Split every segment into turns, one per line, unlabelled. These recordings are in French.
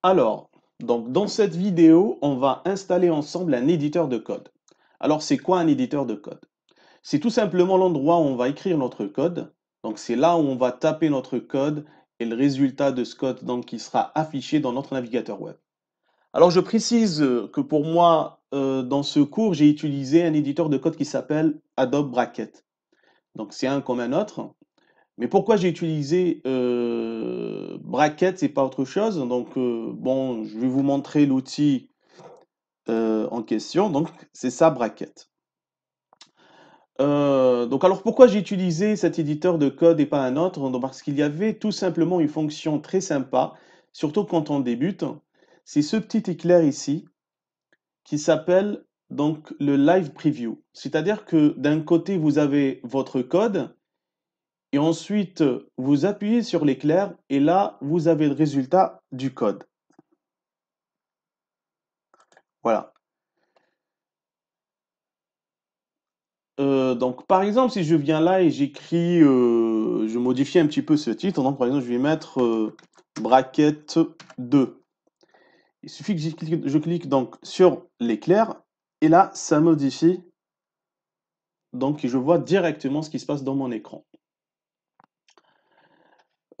Alors, donc dans cette vidéo, on va installer ensemble un éditeur de code. Alors, c'est quoi un éditeur de code? C'est tout simplement l'endroit où on va écrire notre code. Donc, c'est là où on va taper notre code et le résultat de ce code donc, qui sera affiché dans notre navigateur web. Alors, je précise que pour moi, dans ce cours, j'ai utilisé un éditeur de code qui s'appelle Adobe Bracket. Donc, c'est un comme un autre. Mais pourquoi j'ai utilisé Bracket et pas autre chose? Donc, bon, je vais vous montrer l'outil en question. Donc, c'est ça, Bracket. Donc, alors pourquoi j'ai utilisé cet éditeur de code et pas un autre? Donc, parce qu'il y avait tout simplement une fonction très sympa, surtout quand on débute. C'est ce petit éclair ici qui s'appelle donc le Live Preview. C'est-à-dire que d'un côté, vous avez votre code. Et ensuite, vous appuyez sur l'éclair et là, vous avez le résultat du code. Voilà. Donc, par exemple, si je viens là et j'écris, je modifie un petit peu ce titre. Donc, par exemple, je vais mettre bracket 2. Il suffit que je clique donc sur l'éclair et là, ça modifie. Donc, je vois directement ce qui se passe dans mon écran.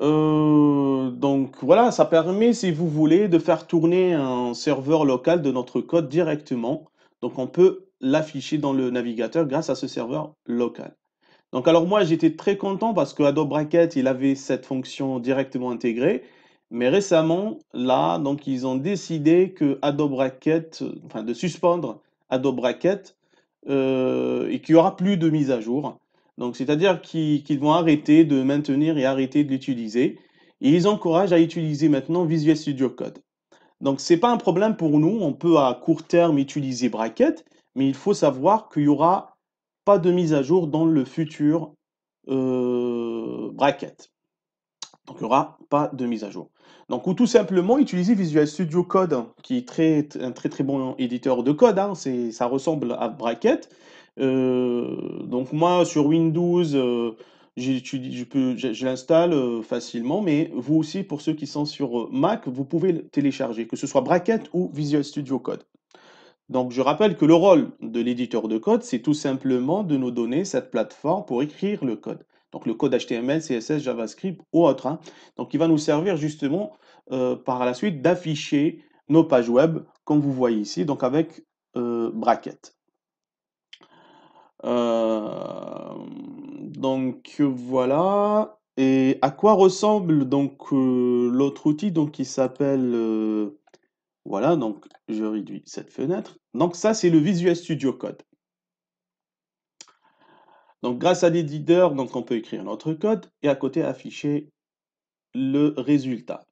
Donc voilà, ça permet, si vous voulez, de faire tourner un serveur local de notre code directement. Donc on peut l'afficher dans le navigateur grâce à ce serveur local. Donc alors moi j'étais très content parce que Adobe Bracket il avait cette fonction directement intégrée. Mais récemment, là, donc ils ont décidé que Adobe Bracket, enfin de suspendre Adobe Bracket et qu'il n'y aura plus de mise à jour. Donc, c'est-à-dire qu'ils vont arrêter de maintenir et arrêter de l'utiliser. Et ils encouragent à utiliser maintenant Visual Studio Code. Donc, ce n'est pas un problème pour nous. On peut à court terme utiliser Bracket, mais il faut savoir qu'il n'y aura pas de mise à jour dans le futur Bracket. Donc, il n'y aura pas de mise à jour. Donc, ou tout simplement utiliser Visual Studio Code, qui est un très très bon éditeur de code. Hein, ça ressemble à Bracket. Donc, moi, sur Windows, je l'installe facilement, mais vous aussi, pour ceux qui sont sur Mac, vous pouvez le télécharger, que ce soit Bracket ou Visual Studio Code. Donc, je rappelle que le rôle de l'éditeur de code, c'est tout simplement de nous donner cette plateforme pour écrire le code. Donc, le code HTML, CSS, JavaScript ou autre. Hein. Donc, il va nous servir justement par la suite d'afficher nos pages web, comme vous voyez ici, donc avec Bracket. Donc, voilà. Et à quoi ressemble donc l'autre outil donc, qui s'appelle voilà, donc je réduis cette fenêtre. Donc ça, c'est le Visual Studio Code. Donc grâce à l'éditeur, donc on peut écrire notre code et à côté afficher le résultat.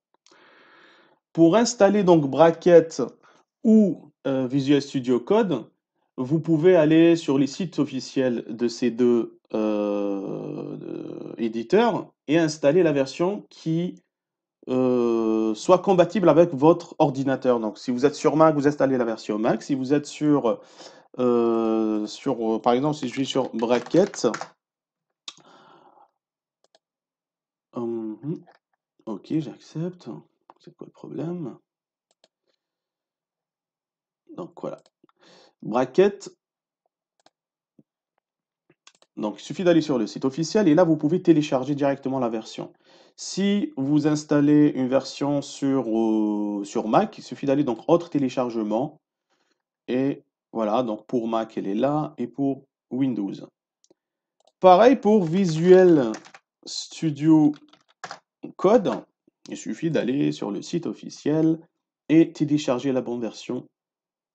Pour installer donc Bracket ou Visual Studio Code, vous pouvez aller sur les sites officiels de ces deux éditeurs et installer la version qui soit compatible avec votre ordinateur. Donc, si vous êtes sur Mac, vous installez la version Mac. Si vous êtes par exemple, si je suis sur Bracket, ok, j'accepte. C'est quoi le problème? Donc voilà, Bracket. Donc, il suffit d'aller sur le site officiel et là, vous pouvez télécharger directement la version. Si vous installez une version sur Mac, il suffit d'aller donc autre téléchargement. Et voilà, donc pour Mac, elle est là et pour Windows. Pareil pour Visual Studio Code. Il suffit d'aller sur le site officiel et télécharger la bonne version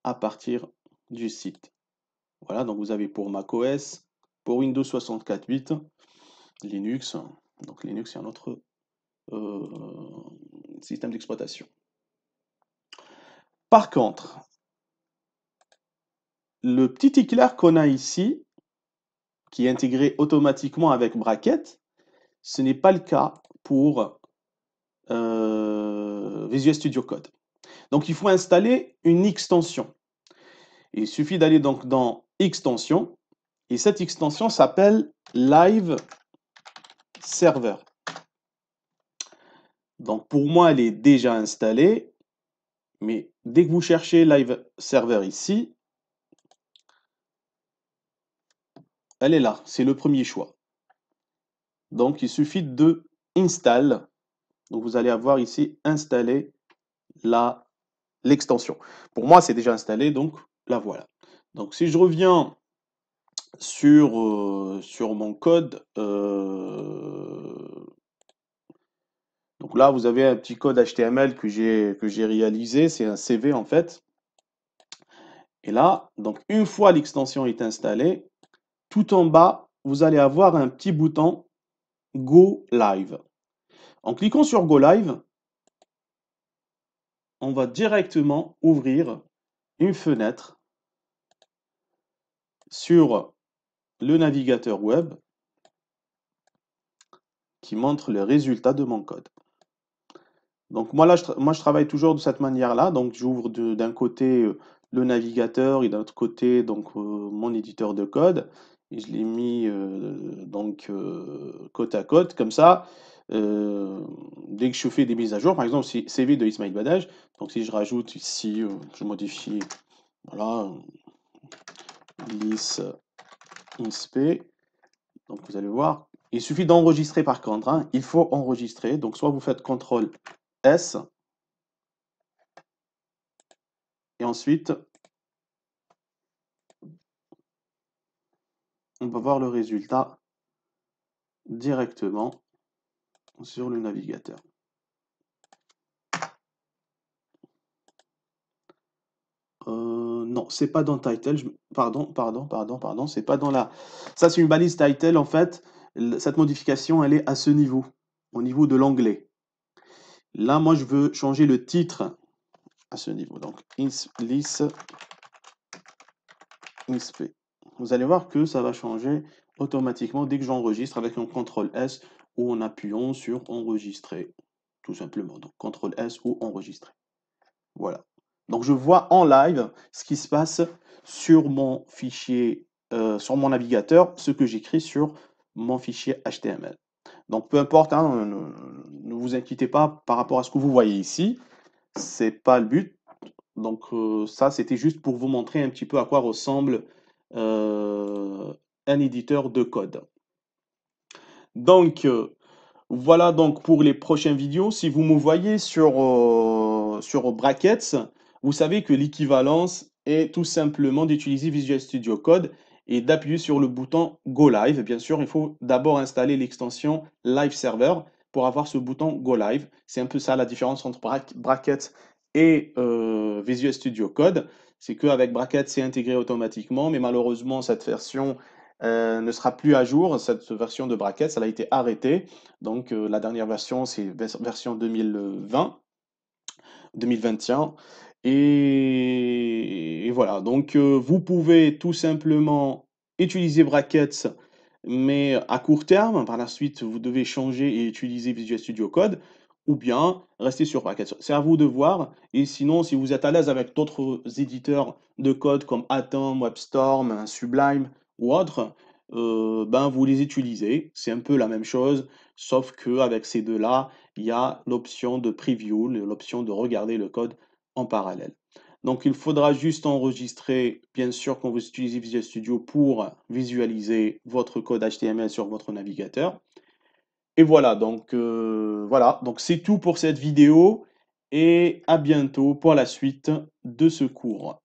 à partir du site. Voilà, donc vous avez pour macOS, pour Windows 64.8, Linux. Donc Linux, c'est un autre système d'exploitation. Par contre, le petit éclair qu'on a ici, qui est intégré automatiquement avec Bracket, ce n'est pas le cas pour Visual Studio Code. Donc il faut installer une extension. Il suffit d'aller donc dans Extension et cette extension s'appelle Live Server. Donc pour moi, elle est déjà installée. Mais dès que vous cherchez Live Server ici, elle est là, c'est le premier choix. Donc il suffit de install. Donc vous allez avoir ici installer l'extension. Pour moi, c'est déjà installé, donc la voilà. Donc si je reviens sur mon code, donc là vous avez un petit code HTML que j'ai réalisé, c'est un CV en fait. Et là, donc une fois l'extension est installée, tout en bas, vous allez avoir un petit bouton Go Live. En cliquant sur Go Live, on va directement ouvrir une fenêtre sur le navigateur web qui montre le résultat de mon code. Donc moi, là, je travaille toujours de cette manière-là. Donc j'ouvre d'un côté le navigateur et d'un autre côté donc mon éditeur de code. Et je l'ai mis côte à côte. Comme ça, dès que je fais des mises à jour, par exemple, CV de Ismail Badaj, donc si je rajoute ici, je modifie, voilà, list insp, donc vous allez voir, il suffit d'enregistrer par contre, hein, il faut enregistrer. Donc soit vous faites CTRL S, et ensuite, on va voir le résultat directement sur le navigateur. Non, c'est pas dans Title. Pardon, c'est pas dans la. Ça, c'est une balise Title. En fait, cette modification, elle est à ce niveau, au niveau de l'onglet. Là, moi, je veux changer le titre à ce niveau. Donc, list insp. Vous allez voir que ça va changer automatiquement dès que j'enregistre avec un CTRL S ou en appuyant sur enregistrer, tout simplement. Donc, CTRL S ou enregistrer. Voilà. Donc, je vois en live ce qui se passe sur mon fichier, sur mon navigateur, ce que j'écris sur mon fichier HTML. Donc, peu importe, hein, ne vous inquiétez pas par rapport à ce que vous voyez ici. C'est pas le but. Donc, ça, c'était juste pour vous montrer un petit peu à quoi ressemble un éditeur de code. Donc, voilà donc pour les prochaines vidéos. Si vous me voyez sur Brackets, vous savez que l'équivalence est tout simplement d'utiliser Visual Studio Code et d'appuyer sur le bouton Go Live. Bien sûr, il faut d'abord installer l'extension Live Server pour avoir ce bouton Go Live. C'est un peu ça la différence entre Brackets et Visual Studio Code. C'est qu'avec Brackets, c'est intégré automatiquement, mais malheureusement, cette version ne sera plus à jour. Cette version de Brackets, elle a été arrêtée. Donc la dernière version, c'est version 2020, 2021. Et voilà, donc vous pouvez tout simplement utiliser Brackets, mais à court terme. Par la suite, vous devez changer et utiliser Visual Studio Code, ou bien rester sur Brackets. C'est à vous de voir. Et sinon, si vous êtes à l'aise avec d'autres éditeurs de code comme Atom, WebStorm, Sublime ou autres, ben vous les utilisez. C'est un peu la même chose, sauf qu'avec ces deux-là, il y a l'option de preview, l'option de regarder le code en parallèle. Donc il faudra juste enregistrer, bien sûr, quand vous utilisez Visual Studio pour visualiser votre code HTML sur votre navigateur. Et voilà, donc c'est tout pour cette vidéo et à bientôt pour la suite de ce cours.